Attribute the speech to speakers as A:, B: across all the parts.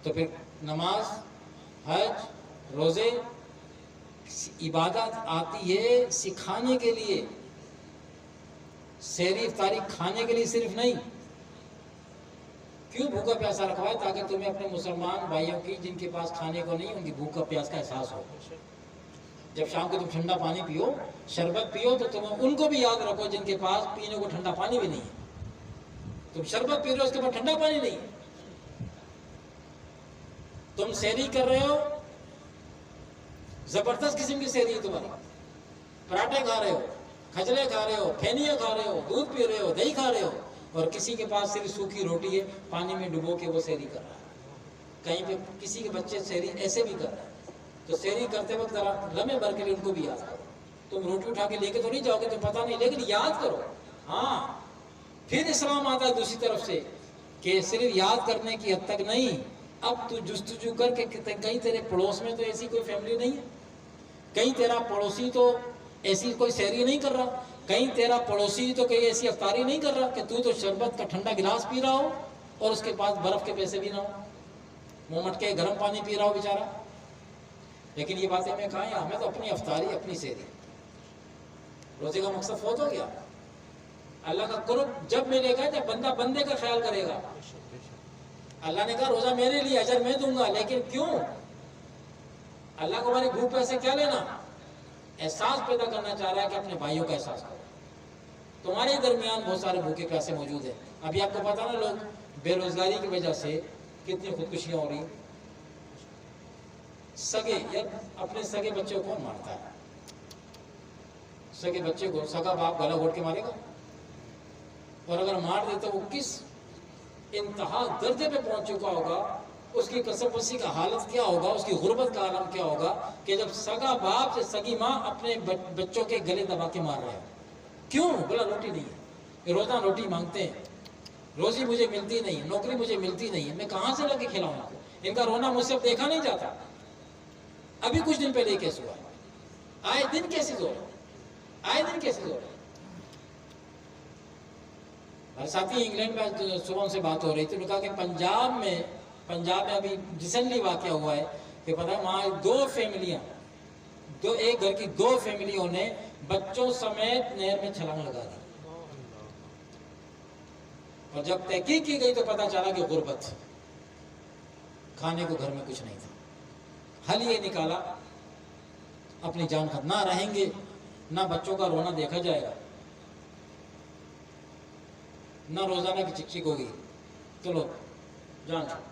A: تو پھر نماز، حج، روزے، عبادت آتی ہے سکھانے کے لیے، سحری افطاری کھانے کے لیے صرف نہیں۔ کیوں بھوکا پیاسا رکھوا ہے؟ تاکہ تمہیں اپنے مسلمان بھائیوں کی جن کے پاس کھانے کو نہیں، ان کی بھوک کا پیاس کا احساس ہو۔ جب شام کو تم ٹھنڈا پانی پیو، شربت پیو، تو تم ان کو بھی یاد رکھو جن کے پاس پینے کو ٹھنڈا پانی بھی نہیں ہے۔ تم شربت پی رہے ہو، اس کے پاس ٹھنڈا پانی نہیں ہے۔ تم سحری کر رہے ہو، زبردست قسم کی سحری ہے تمہاری، پراٹھے کھا رہے ہو، کھجلے کھا رہے ہو، پھینیاں کھا رہے ہو، دودھ پی رہے ہو، دہی کھا رہے ہو، اور کسی کے پاس صرف سوکھی روٹی ہے، پانی میں ڈبو کے وہ سحری کر رہا ہے۔ کہیں پہ کسی کے بچے سحری ایسے بھی کر رہے ہیں، تو سحری کرتے وقت ذرا لمحے بھر کے لیے ان کو بھی یاد کرو۔ تم روٹی اٹھا کے لے کے تو نہیں جاؤ گے تو پتہ نہیں، لیکن یاد کرو۔ ہاں، پھر اسلام آتا ہے دوسری طرف سے کہ صرف یاد کرنے کی حد تک نہیں، اب تو جستجو کر کے کہیں تیرے پڑوس میں تو ایسی کوئی فیملی نہیں ہے، کہیں تیرا پڑوسی تو ایسی کوئی سحری نہیں کر رہا، کہیں تیرا پڑوسی تو کوئی ایسی افطاری نہیں کر رہا کہ تو شربت کا ٹھنڈا گلاس پی رہا ہو اور اس کے پاس برف کے پیسے بھی نہ ہو، منہ مٹکے گرم پانی پی رہا ہو بیچارہ۔ لیکن یہ باتیں میں کہاں ہیں؟ ہمیں تو اپنی افطاری، اپنی سحری۔ روزے کا مقصد فوت ہو گیا۔ اللہ کا قرب جب ملے گا جب بندہ بندے کا خیال کرے گا۔ اللہ نے کہا روزہ میرے لیے، اجر میں دوں گا، لیکن کیوں؟ اللہ کو ہماری بھوک پیسے کیا لینا؟ احساس پیدا کرنا چاہ رہا ہے کہ اپنے بھائیوں کا احساس کرو۔ تمہارے درمیان بہت سارے بھوکے پیاسے موجود ہیں۔ ابھی آپ کو پتا نا، لوگ بے روزگاری کی وجہ سے کتنی خودکشیاں ہو رہی ہیں۔ سگے، یار اپنے سگے بچے کو کون مارتا ہے؟ سگے بچے کو سگا باپ گلا گھوٹ کے مارے گا؟ اور اگر مار دے تو وہ کس انتہا درجے پہ پہنچ چکا ہوگا، اس کی کسب پسی کا حالت کیا ہوگا، اس کی غربت کا عالم کیا ہوگا کہ جب سگا باپ سے سگی ماں اپنے بچوں کے گلے دبا کے مار رہے ہیں۔ کیوں؟ بولا روٹی نہیں ہے، روزانہ روٹی مانگتے ہیں، روزی مجھے ملتی نہیں، نوکری مجھے ملتی نہیں ہے، میں کہاں سے لے کے کھلاؤں ان کو؟ ان کا رونا مجھ سے اب دیکھا نہیں جاتا۔ ابھی کچھ دن پہلے کیس ہوا، آئے دن کیسز ہو رہے، آئے دن کیسز ہو رہے۔ اور ساتھی انگلینڈ میں صبح سے بات ہو رہی تھی، انہوں نے کہا کہ پنجاب میں ابھی ریسنٹلی واقعہ ہوا ہے کہ پتہ ہے وہاں ایک گھر کی 2 فیملیوں نے بچوں سمیت نہر میں چھلانگ لگا دی، اور جب تحقیق کی گئی تو پتہ چلا کہ غربت، کھانے کو گھر میں کچھ نہیں تھا۔ حل یہ نکالا، اپنی جان خط نہ رہیں گے، نہ بچوں کا رونا دیکھا جائے گا، نہ روزانہ کی چک چک ہوگی، چلو جان چھوڑ۔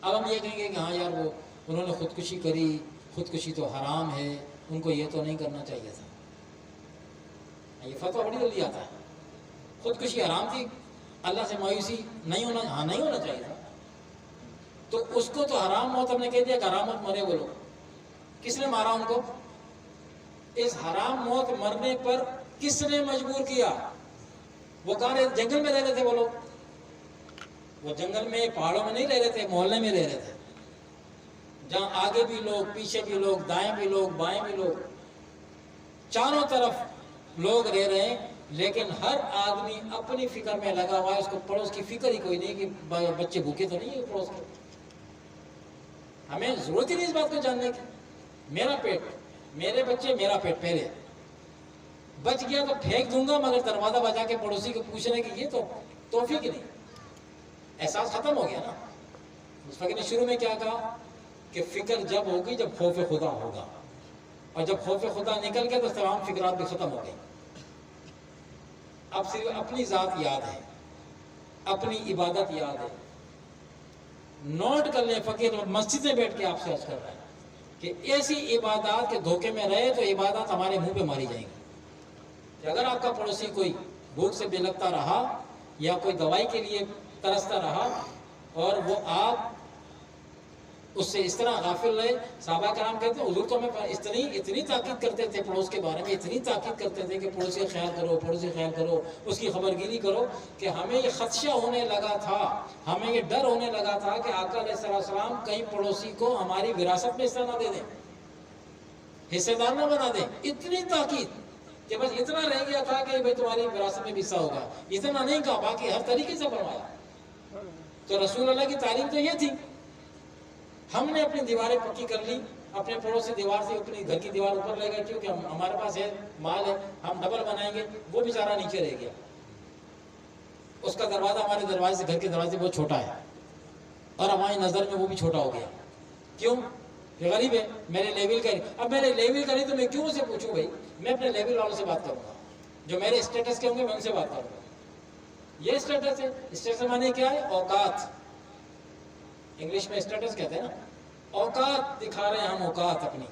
A: اب ہم یہ کہیں گے کہ ہاں یار وہ انہوں نے خودکشی کری، خودکشی تو حرام ہے، ان کو یہ تو نہیں کرنا چاہیے تھا۔ یہ فتویٰ بڑی جلدی آتا ہے، خودکشی حرام تھی، اللہ سے مایوسی نہیں ہونا، ہاں نہیں ہونا چاہیے تھا، تو اس کو تو حرام موت ہم نے کہہ دیا کہ حرام موت مرے وہ لوگ۔ کس نے مارا ان کو؟ اس حرام موت مرنے پر کس نے مجبور کیا؟ وہ کہاں رہے؟ جنگل میں رہ رہے تھے وہ لوگ، وہ جنگل میں پہاڑوں میں نہیں رہ رہے تھے، محلے میں رہ رہے تھے، جہاں آگے بھی لوگ، پیچھے بھی لوگ، دائیں بھی لوگ، بائیں بھی لوگ، چاروں طرف لوگ رہ رہے ہیں، لیکن ہر آدمی اپنی فکر میں لگا ہوا ہے، اس کو پڑوس کی فکر ہی کوئی نہیں کہ بچے بھوکے تو نہیں ہیں پڑوس کے۔ ہمیں ضرورت ہی نہیں اس بات کو جاننے کی، میرا پیٹ، میرے بچے، میرا پیٹ پہلے، بچ گیا تو پھینک دوں گا، مگر دروازہ بجا کے پڑوسی کو پوچھنے کی یہ تو توفیق نہیں۔ احساس ختم ہو گیا نا۔ اس فقیر نے شروع میں کیا کہا کہ فکر جب ہوگی جب خوف خدا ہوگا، اور جب خوف خدا نکل گیا تو تمام فکرات بھی ختم ہو گئی۔ اب صرف اپنی ذات یاد ہے، اپنی عبادت یاد ہے۔ نوٹ کر لیں، فقیر مسجد میں بیٹھ کے آپ سے عرض کر رہا ہے کہ ایسی عبادات کے دھوکے میں رہے تو عبادات ہمارے منہ پہ ماری جائیں گی۔ کہ اگر آپ کا پڑوسی کوئی بھوک سے بلکتا رہا یا کوئی دوائی کے لیے ترستا رہا اور وہ آپ اس سے اس طرح غافل رہے، صحابہ کرام کہتے ہیں حضور تو ہمیں اتنی تاکید کرتے تھے پڑوس کے بارے میں، اتنی تاکید کرتے تھے کہ پڑوسی کا خیال کرو، پڑوسی کا خیال کرو، اس کی خبر گیری کرو، کہ ہمیں یہ خدشہ ہونے لگا تھا، ہمیں یہ ڈر ہونے لگا تھا کہ آقا علیہ السلام کہیں پڑوسی کو ہماری وراثت میں حصہ نہ دے دیں، حصے دار نہ بنا دیں۔ اتنی تاکید کہ بس اتنا رہ گیا تھا کہ بھائی تمہاری وراثت میں بھی حصہ ہوگا، اتنا نہیں کہا، باقی ہر طریقے سے فرمایا۔ تو رسول اللہ کی تعلیم تو یہ تھی. ہم نے اپنی دیواریں پکی کر لی, اپنے پڑوس سے دیوار سے اپنی گھر کی دیوار اوپر لے گئے کیونکہ ہمارے پاس ہے, مال ہے, ہم ڈبل بنائیں گے. وہ بیچارہ نیچے رہ گیا, اس کا دروازہ ہمارے دروازے سے, گھر کے دروازے بہت چھوٹا ہے, اور ہماری نظر میں وہ بھی چھوٹا ہو گیا. کیوں؟ کہ غریب ہے, میرے لیول کا. اب میرے لیول کا نہیں تو میں کیوں سے پوچھوں بھائی؟ میں اپنے لیول والوں سے بات کروں گا, جو میرے اسٹیٹس کے ہوں گے میں ان سے بات کروں گا. یہ اسٹیٹس ہے. اسٹیٹس مانے کیا ہے؟ اوقات. انگلش میں اسٹیٹس کہتے ہیں نا. اوقات دکھا رہے ہیں ہم, اوقات اپنی.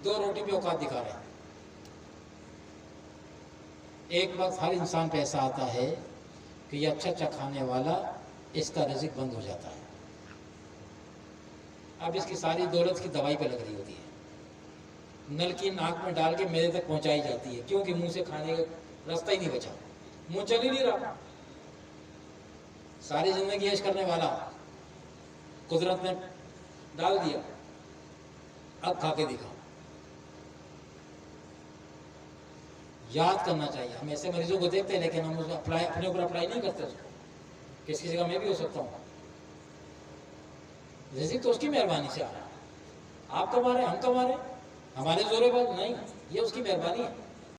A: 2 روٹی پہ اوقات دکھا رہے ہیں. ایک وقت ہر انسان پہ ایسا آتا ہے کہ یہ اچھا کھانے والا, اس کا رزق بند ہو جاتا ہے. اب اس کی ساری دولت کی دوائی پہ لگ رہی ہوتی ہے, نل کی ناک میں ڈال کے میرے تک پہنچائی جاتی ہے, کیونکہ منہ سے کھانے کا راستہ ہی نہیں بچا, منہ چل ہی نہیں رہا. ساری زندگی عیش کرنے والا قدرت نے ڈال دیا, اب کھا کے دکھا. یاد کرنا چاہیے. ہم ایسے مریضوں کو دیکھتے ہیں لیکن ہم اس کو اپنے اوپر اپلائی نہیں کرتے اس کو. کس کی جگہ میں بھی ہو سکتا ہوں. رزق تو اس کی مہربانی سے آ رہا ہے. آپ کما رہے ہیں, ہم کما رہے ہیں, ہمارے زورے پر نہیں, یہ اس کی مہربانی ہے.